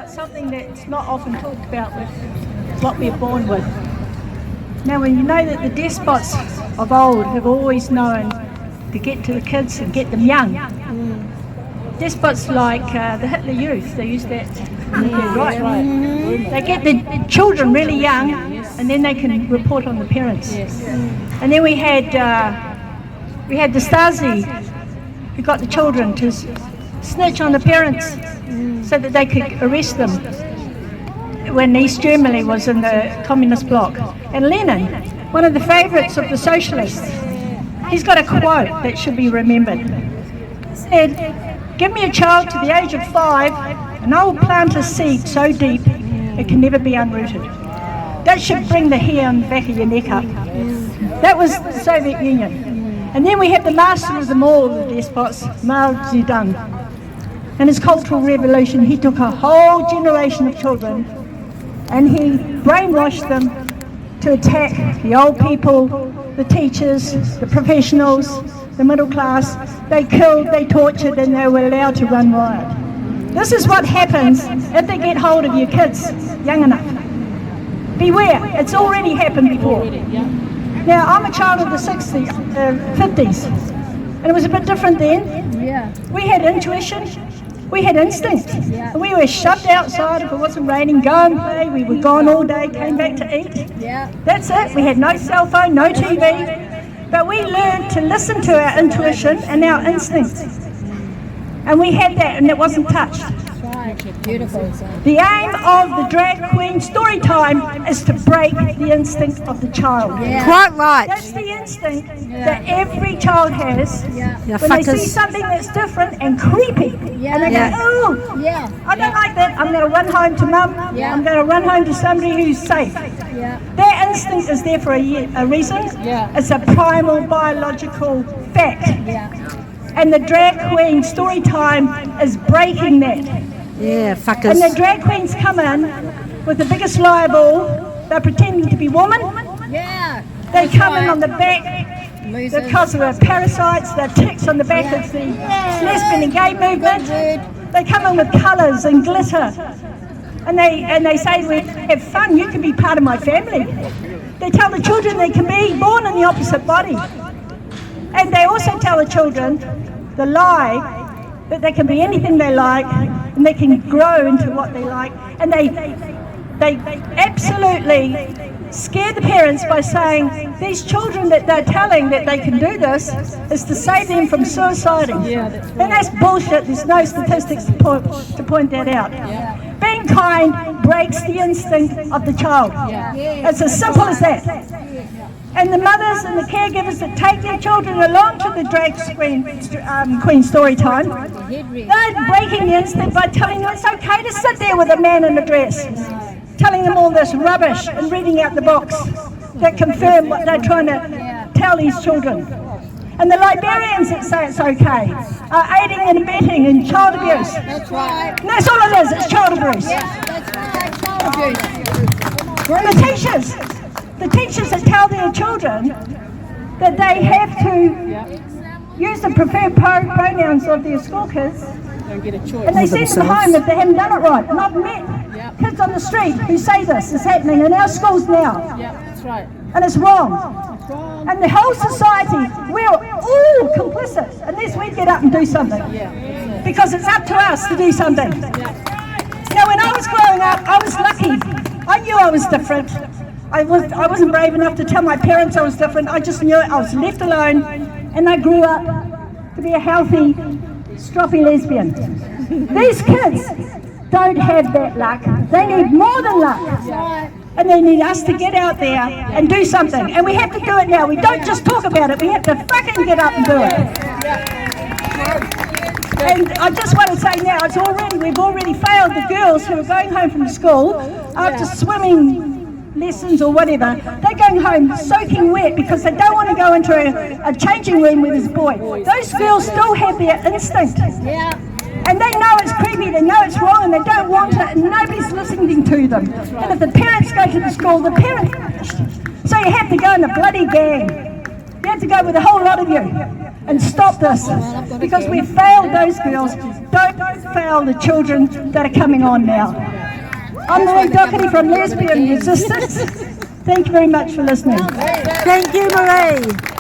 about something that's not often talked about with what we're born with. Now, when you know that the despots of old have always known to get to the kids and get them young. Despots like the Hitler Youth, they use that. Right. They get the children really young, and then they can report on the parents. And then we had the Stasi, who got the children to snitch on the parents so that they could arrest them when East Germany was in the communist bloc. And Lenin, one of the favourites of the socialists, he's got a quote that should be remembered. He said, "Give me a child to the age of 5 and I will plant a seed so deep it can never be unrooted." That should bring the hair on the back of your neck up. That was the Soviet Union. And then we have the master of them all, the despots, Mao Zedong. In his Cultural Revolution, he took a whole generation of children and he brainwashed them to attack the old people, the teachers, the professionals, the middle class. They killed, they tortured, and they were allowed to run riot. This is what happens if they get hold of your kids young enough. Beware, it's already happened before. Now, I'm a child of the 50s, and it was a bit different then. We had intuition, we had instinct. And we were shoved outside if it wasn't raining, go and play. We were gone all day, came back to eat. That's it. We had no cell phone, no TV, but we learned to listen to our intuition and our instinct. And we had that, and it wasn't touched. Beautiful. The aim of the drag queen story time is to break the instinct of the child. Quite right. That's the instinct that every child has when they see something that's different and creepy. And they go, "Oh, I don't like that. I'm going to run home to mum. I'm going to run home to somebody who's safe." Their instinct is there for a reason. It's a primal biological fact. And the drag queen story time is breaking that. Fuckers. And the drag queens come in with the biggest lie of all. They're pretending to be women. They come in on the back because of the parasites, the ticks on the back of the lesbian and gay movement. They come in with colours and glitter. And they say, "We have fun, you can be part of my family." They tell the children they can be born in the opposite body. And they also tell the children the lie that they can be anything they like and they can grow into what they like. And they absolutely scare the parents by saying these children that they're telling that they can do this is to save them from suiciding. And that's bullshit. There's no statistics to point that out. Being kind breaks the instinct of the child. It's as simple as that. And the mothers and the caregivers that take their children along to the drag queen story time, they're breaking the instinct by telling them it's okay to sit there with a man in a dress, telling them all this rubbish and reading out the books that confirm what they're trying to tell these children. And the librarians that say it's okay are aiding and abetting in child abuse. That's right. And that's all it is, it's child abuse. That's right, child abuse. And the teachers that tell their children that they have to use the preferred pronouns of their school kids, and they send them home if they haven't done it right. And I've met kids on the street who say this is happening in our schools now. That's right. And it's wrong. And the whole society, we're all complicit unless we get up and do something. Because it's up to us to do something. Now, when I was growing up, I was lucky. I knew I was different. I wasn't brave enough to tell my parents I was different. I just knew it. I was left alone, and I grew up to be a healthy, stroppy lesbian. These kids don't have that luck. They need more than luck. And they need us to get out there and do something. And we have to do it now. We don't just talk about it. We have to fucking get up and do it. And I just want to say now, we've already failed the girls who are going home from school after swimming lessons or whatever. They're going home soaking wet because they don't want to go into a changing room with this boy. Those girls still have their instinct. And they know it's creepy, they know it's wrong, and they don't want it, and nobody's listening to them. And if the parents go to the school, the parents punished. So you have to go in a bloody gang. You have to go with a whole lot of you and stop this, because we've failed those girls. Don't fail the children that are coming on now. I'm Maree Docherty from Lesbian Resistance. Thank you very much for listening. Thank you, Maree.